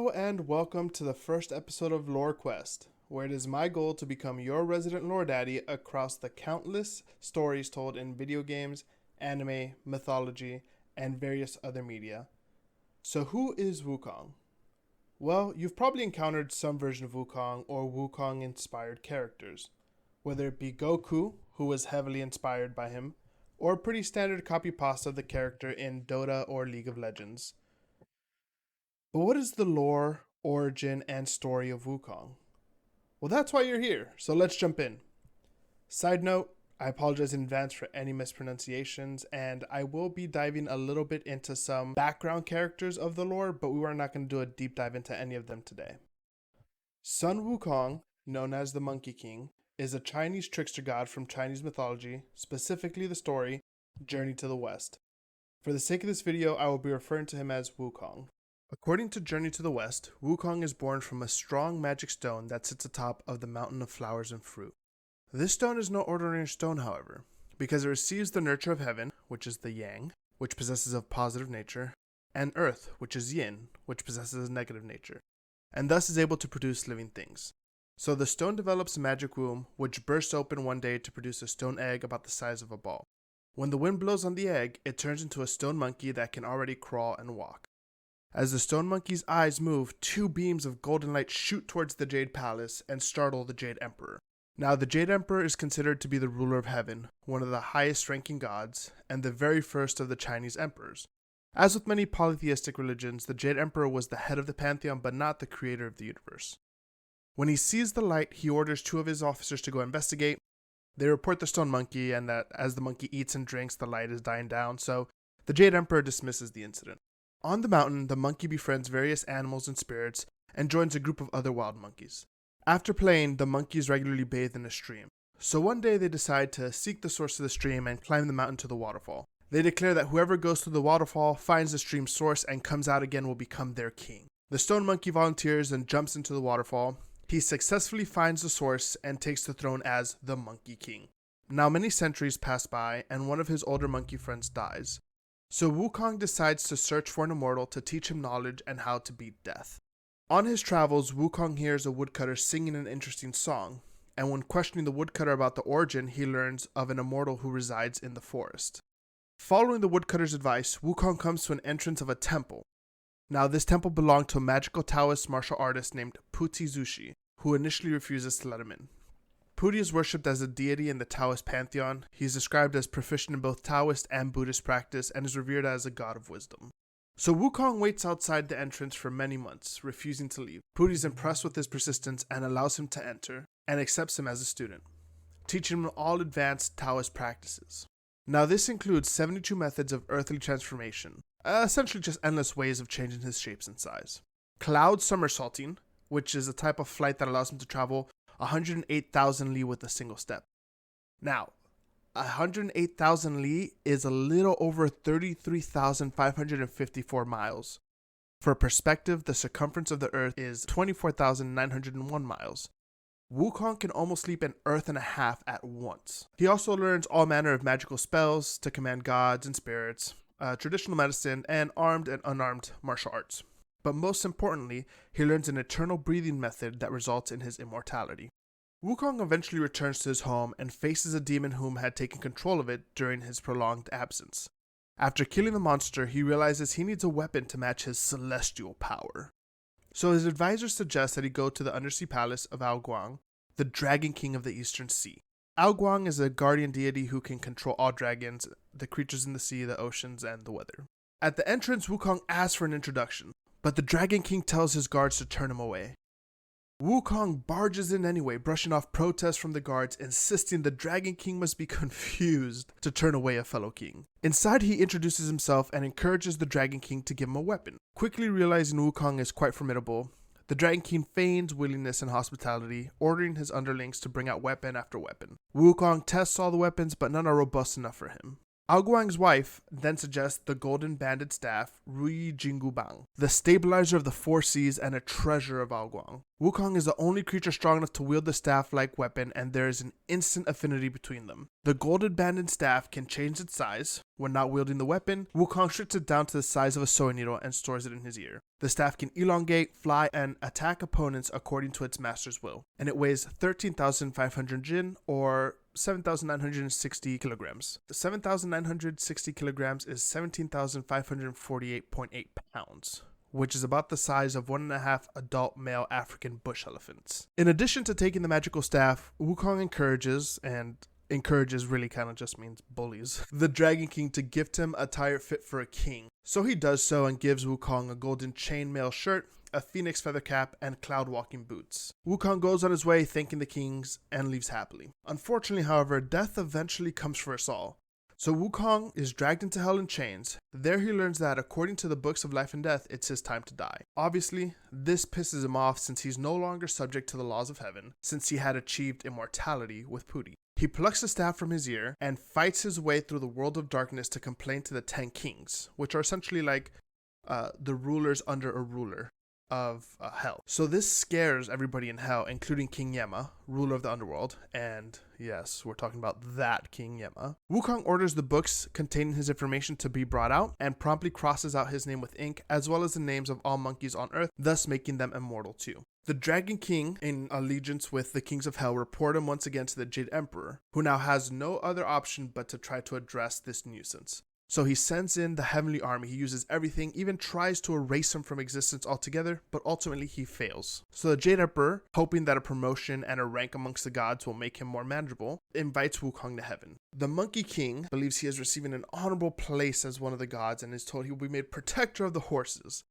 Hello and welcome to the first episode of Lore Quest, where it is my goal to become your resident lore daddy across the countless stories told in video games, anime, mythology, and various other media. So who is Wukong? Well, you've probably encountered some version of Wukong or Wukong inspired characters, whether it be Goku, who was heavily inspired by him, or a pretty standard copy pasta of the character in Dota or League of Legends. But what is the lore, origin, and story of Wukong? Well, that's why you're here, so let's jump in. Side note, I apologize in advance for any mispronunciations, and I will be diving a little bit into some background characters of the lore, but we are not going to do a deep dive into any of them today. Sun Wukong, known as the Monkey King, is a Chinese trickster god from Chinese mythology, specifically the story Journey to the West. For the sake of this video, I will be referring to him as Wukong. According to Journey to the West, Wukong is born from a strong magic stone that sits atop of the mountain of flowers and fruit. This stone is no ordinary stone, however, because it receives the nurture of heaven, which is the yang, which possesses a positive nature, and earth, which is yin, which possesses a negative nature, and thus is able to produce living things. So the stone develops a magic womb, which bursts open one day to produce a stone egg about the size of a ball. When the wind blows on the egg, it turns into a stone monkey that can already crawl and walk. As the stone monkey's eyes move, two beams of golden light shoot towards the Jade Palace and startle the Jade Emperor. Now, the Jade Emperor is considered to be the ruler of heaven, one of the highest ranking gods, and the very first of the Chinese emperors. As with many polytheistic religions, the Jade Emperor was the head of the pantheon but not the creator of the universe. When he sees the light, he orders two of his officers to go investigate. They report the stone monkey and that as the monkey eats and drinks, the light is dying down, so the Jade Emperor dismisses the incident. On the mountain, the monkey befriends various animals and spirits and joins a group of other wild monkeys. After playing, the monkeys regularly bathe in a stream. So one day they decide to seek the source of the stream and climb the mountain to the waterfall. They declare that whoever goes to the waterfall, finds the stream's source, and comes out again will become their king. The stone monkey volunteers and jumps into the waterfall. He successfully finds the source and takes the throne as the Monkey King. Now many centuries pass by and one of his older monkey friends dies. So Wukong decides to search for an immortal to teach him knowledge and how to beat death. On his travels, Wukong hears a woodcutter singing an interesting song, and when questioning the woodcutter about the origin, he learns of an immortal who resides in the forest. Following the woodcutter's advice, Wukong comes to an entrance of a temple. Now this temple belonged to a magical Taoist martial artist named Puti Zushi, who initially refuses to let him in. Puti is worshipped as a deity in the Taoist pantheon. He is described as proficient in both Taoist and Buddhist practice and is revered as a god of wisdom. So Wukong waits outside the entrance for many months, refusing to leave. Puti is impressed with his persistence and allows him to enter, and accepts him as a student, teaching him all advanced Taoist practices. Now this includes 72 methods of earthly transformation, essentially just endless ways of changing his shapes and size. Cloud somersaulting, which is a type of flight that allows him to travel 108,000 li with a single step. Now, 108,000 li is a little over 33,554 miles. For perspective, the circumference of the Earth is 24,901 miles. Wukong can almost leap an Earth and a half at once. He also learns all manner of magical spells to command gods and spirits, traditional medicine, and armed and unarmed martial arts. But most importantly, he learns an eternal breathing method that results in his immortality. Wukong eventually returns to his home and faces a demon whom had taken control of it during his prolonged absence. After killing the monster, he realizes he needs a weapon to match his celestial power. So his advisors suggest that he go to the undersea palace of Guang, the Dragon King of the Eastern Sea. Guang is a guardian deity who can control all dragons, the creatures in the sea, the oceans, and the weather. At the entrance, Wukong asks for an introduction, but the Dragon King tells his guards to turn him away. Wukong barges in anyway, brushing off protests from the guards, insisting the Dragon King must be confused to turn away a fellow king. Inside, he introduces himself and encourages the Dragon King to give him a weapon. Quickly realizing Wukong is quite formidable, the Dragon King feigns willingness and hospitality, ordering his underlings to bring out weapon after weapon. Wukong tests all the weapons, but none are robust enough for him. Aoguang's wife then suggests the golden banded staff Rui Jingubang, the stabilizer of the four seas and a treasure of Aoguang. Wukong is the only creature strong enough to wield the staff-like weapon, and there is an instant affinity between them. The golden banded staff can change its size. When not wielding the weapon, Wukong shrinks it down to the size of a sewing needle and stores it in his ear. The staff can elongate, fly, and attack opponents according to its master's will, and it weighs 13,500 jin, or 7,960 kilograms. The 7,960 kilograms is 17,548.8 pounds, which is about the size of 1.5 adult male African bush elephants. In addition to taking the magical staff, Wukong encourages really kind of just means bullies, the Dragon King to gift him attire fit for a king. So he does so and gives Wukong a golden chainmail shirt, a phoenix feather cap, and cloud walking boots. Wukong goes on his way thanking the kings and leaves happily. Unfortunately, however, death eventually comes for us all. So Wukong is dragged into hell in chains. There he learns that according to the books of life and death, it's his time to die. Obviously, this pisses him off since he's no longer subject to the laws of heaven, since he had achieved immortality with Puri. He plucks the staff from his ear and fights his way through the world of darkness to complain to the 10 kings, which are essentially like the rulers under a ruler of hell. So this scares everybody in hell, including King Yema, ruler of the underworld, and yes, we're talking about that King Yema. Wukong orders the books containing his information to be brought out and promptly crosses out his name with ink, as well as the names of all monkeys on earth, thus making them immortal too. The Dragon King, in allegiance with the kings of hell, report him once again to the Jade Emperor, who now has no other option but to try to address this nuisance. So he sends in the heavenly army. He uses everything, even tries to erase him from existence altogether, but ultimately he fails. So the Jade Emperor, hoping that a promotion and a rank amongst the gods will make him more manageable, invites Wukong to heaven. The Monkey King believes he is receiving an honorable place as one of the gods and is told he will be made protector of the horses,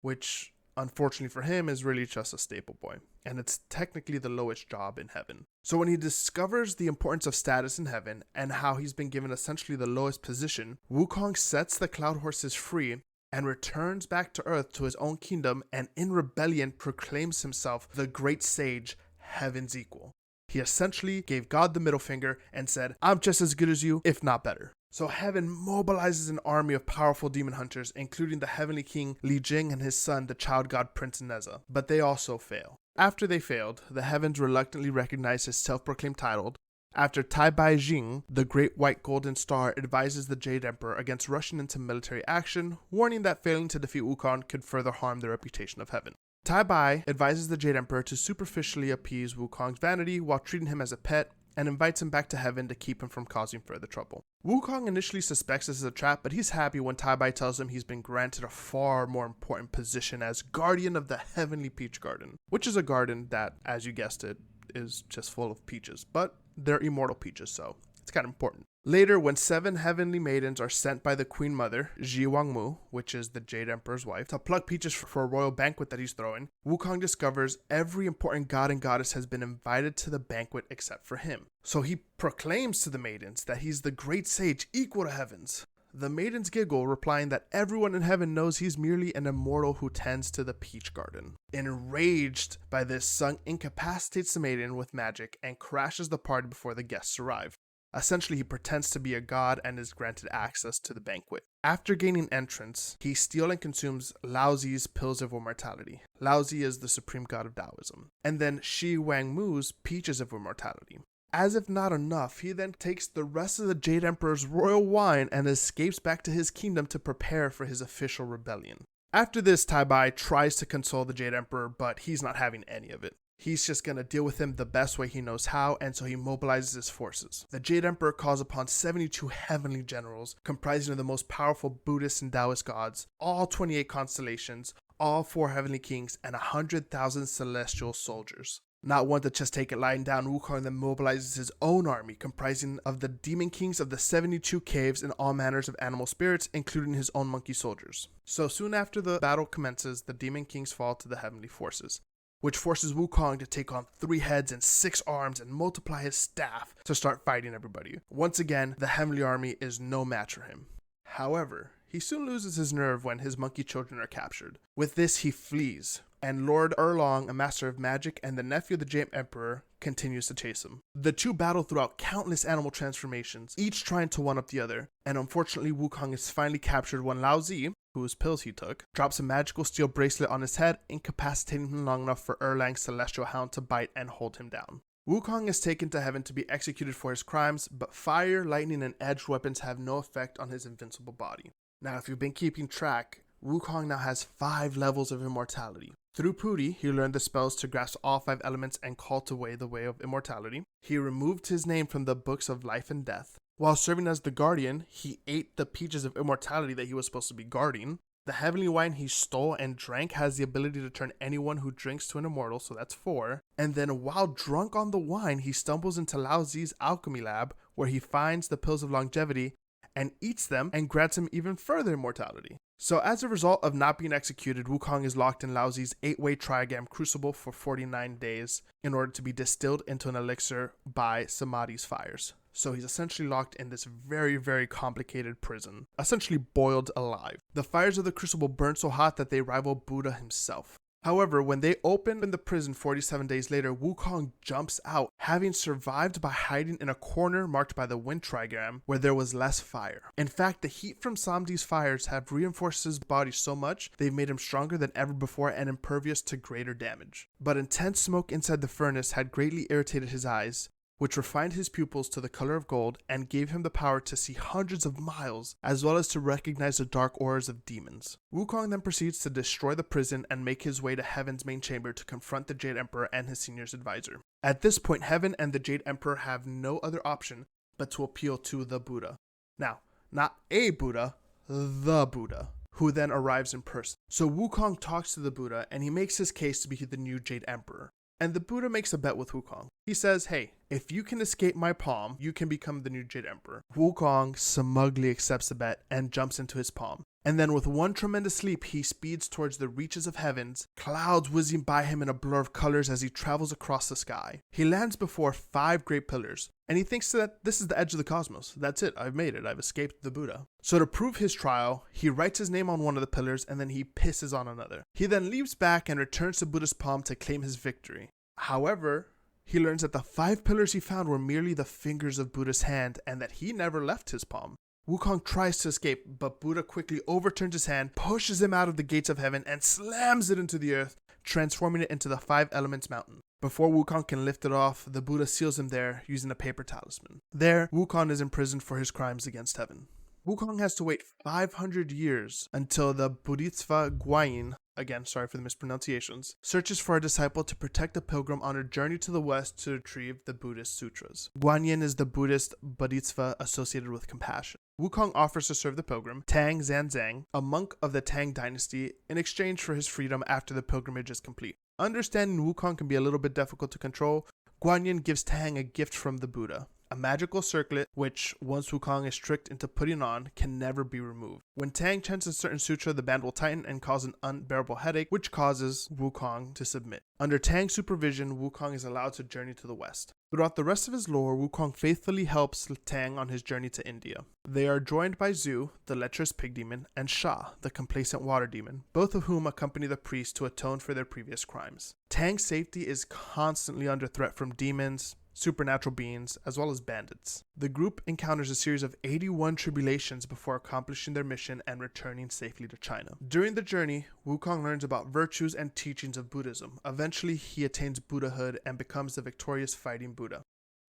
which, unfortunately for him, is really just a staple boy, and it's technically the lowest job in heaven. So when he discovers the importance of status in heaven and how he's been given essentially the lowest position, Wukong sets the cloud horses free and returns back to earth to his own kingdom, and in rebellion proclaims himself the great sage, heaven's equal. He essentially gave God the middle finger and said, "I'm just as good as you, if not better." So heaven mobilizes an army of powerful demon hunters, including the heavenly king Li Jing and his son, the child god Prince Neza, but they also fail. After they failed, the heavens reluctantly recognized his self-proclaimed title. After Tai Bai Jing, the great white golden star, advises the Jade Emperor against rushing into military action, warning that failing to defeat Wukong could further harm the reputation of heaven. Tai Bai advises the Jade Emperor to superficially appease Wukong's vanity while treating him as a pet, and invites him back to heaven to keep him from causing further trouble. Wukong initially suspects this is a trap, but he's happy when Tai Bai tells him he's been granted a far more important position as guardian of the Heavenly Peach Garden, which is a garden that, as you guessed it, is just full of peaches, but they're immortal peaches, so it's kind of important. Later, when 7 heavenly maidens are sent by the Queen Mother, Ji Wangmu, which is the Jade Emperor's wife, to pluck peaches for a royal banquet that he's throwing, Wukong discovers every important god and goddess has been invited to the banquet except for him. So he proclaims to the maidens that he's the great sage equal to heavens. The maidens giggle, replying that everyone in heaven knows he's merely an immortal who tends to the peach garden. Enraged by this, Sung incapacitates the maiden with magic and crashes the party before the guests arrive. Essentially, he pretends to be a god and is granted access to the banquet. After gaining entrance, he steals and consumes Laozi's pills of immortality. Laozi is the supreme god of Taoism. And then Shi Wangmu's peaches of immortality. As if not enough, he then takes the rest of the Jade Emperor's royal wine and escapes back to his kingdom to prepare for his official rebellion. After this, Tai Bai tries to console the Jade Emperor, but he's not having any of it. He's just going to deal with him the best way he knows how, and so he mobilizes his forces. The Jade Emperor calls upon 72 heavenly generals, comprising of the most powerful Buddhist and Taoist gods, all 28 constellations, all 4 heavenly kings, and 100,000 celestial soldiers. Not one to just take it lying down, Wukong then mobilizes his own army, comprising of the demon kings of the 72 caves and all manners of animal spirits, including his own monkey soldiers. So soon after the battle commences, the demon kings fall to the heavenly forces, which forces Wukong to take on 3 heads and 6 arms and multiply his staff to start fighting everybody. Once again, the heavenly army is no match for him. However, he soon loses his nerve when his monkey children are captured. With this, he flees, and Lord Erlong, a master of magic and the nephew of the Jade Emperor, continues to chase him. The two battle throughout countless animal transformations, each trying to one-up the other, and unfortunately Wukong is finally captured when Lao Zi, whose pills he took, drops a magical steel bracelet on his head, incapacitating him long enough for Erlang's celestial hound to bite and hold him down. Wukong is taken to heaven to be executed for his crimes, but fire, lightning, and edged weapons have no effect on his invincible body. Now, if you've been keeping track, Wukong now has 5 levels of immortality. Through Puri, he learned the spells to grasp all 5 elements and cultivate the way of immortality. He removed his name from the books of life and death. While serving as the guardian, he ate the peaches of immortality that he was supposed to be guarding. The heavenly wine he stole and drank has the ability to turn anyone who drinks to an immortal, so that's 4. And then while drunk on the wine, he stumbles into Lao Zi's alchemy lab, where he finds the pills of longevity and eats them and grants him even further immortality. So as a result of not being executed, Wukong is locked in Lao Zi's 8-way trigram crucible for 49 days in order to be distilled into an elixir by Samadhi's fires. So he's essentially locked in this very, very complicated prison, essentially boiled alive. The fires of the crucible burn so hot that they rival Buddha himself. However, when they open the prison 47 days later, Wukong jumps out, having survived by hiding in a corner marked by the wind trigram where there was less fire. In fact, the heat from Samadhi's fires have reinforced his body so much they've made him stronger than ever before and impervious to greater damage. But intense smoke inside the furnace had greatly irritated his eyes, which refined his pupils to the color of gold and gave him the power to see hundreds of miles, as well as to recognize the dark auras of demons. Wukong then proceeds to destroy the prison and make his way to Heaven's main chamber to confront the Jade Emperor and his senior's advisor. At this point, Heaven and the Jade Emperor have no other option but to appeal to the Buddha. Now, not a Buddha, the Buddha, who then arrives in person. So Wukong talks to the Buddha and he makes his case to be the new Jade Emperor. And the Buddha makes a bet with Wukong. He says, hey, if you can escape my palm, you can become the new Jade Emperor. Wukong smugly accepts the bet and jumps into his palm. And then with one tremendous leap, he speeds towards the reaches of heavens, clouds whizzing by him in a blur of colors as he travels across the sky. He lands before 5 great pillars, and he thinks that this is the edge of the cosmos. That's it, I've made it, I've escaped the Buddha. So to prove his trial, he writes his name on one of the pillars and then he pisses on another. He then leaps back and returns to Buddha's palm to claim his victory. However, he learns that the 5 pillars he found were merely the fingers of Buddha's hand and that he never left his palm. Wukong tries to escape, but Buddha quickly overturns his hand, pushes him out of the gates of heaven, and slams it into the earth, transforming it into the 5 Elements Mountain. Before Wukong can lift it off, the Buddha seals him there using a paper talisman. There, Wukong is imprisoned for his crimes against heaven. Wukong has to wait 500 years until the Bodhisattva Guanyin, again sorry for the mispronunciations, searches for a disciple to protect a pilgrim on a journey to the west to retrieve the Buddhist sutras. Guanyin is the Buddhist Bodhisattva associated with compassion. Wukong offers to serve the pilgrim, Tang Zanzang, a monk of the Tang dynasty, in exchange for his freedom after the pilgrimage is complete. Understanding Wukong can be a little bit difficult to control, Guanyin gives Tang a gift from the Buddha. A magical circlet, which, once Wukong is tricked into putting on, can never be removed. When Tang chants a certain sutra, the band will tighten and cause an unbearable headache, which causes Wukong to submit. Under Tang's supervision, Wukong is allowed to journey to the west. Throughout the rest of his lore, Wukong faithfully helps Tang on his journey to India. They are joined by Zhu, the lecherous pig demon, and Sha, the complacent water demon, both of whom accompany the priest to atone for their previous crimes. Tang's safety is constantly under threat from demons, supernatural beings, as well as bandits. The group encounters a series of 81 tribulations before accomplishing their mission and returning safely to China. During the journey, Wukong learns about virtues and teachings of Buddhism. Eventually, he attains Buddhahood and becomes the victorious fighting Buddha.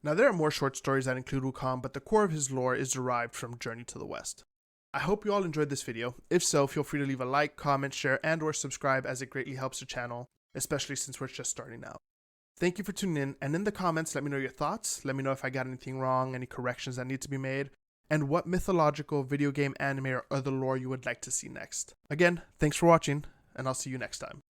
Now, there are more short stories that include Wukong, but the core of his lore is derived from Journey to the West. I hope you all enjoyed this video. If so, feel free to leave a like, comment, share, and or subscribe as it greatly helps the channel, especially since we're just starting out. Thank you for tuning in, and in the comments, let me know your thoughts. Let me know if I got anything wrong, any corrections that need to be made, and what mythological, video game, anime, or other lore you would like to see next. Again, thanks for watching, and I'll see you next time.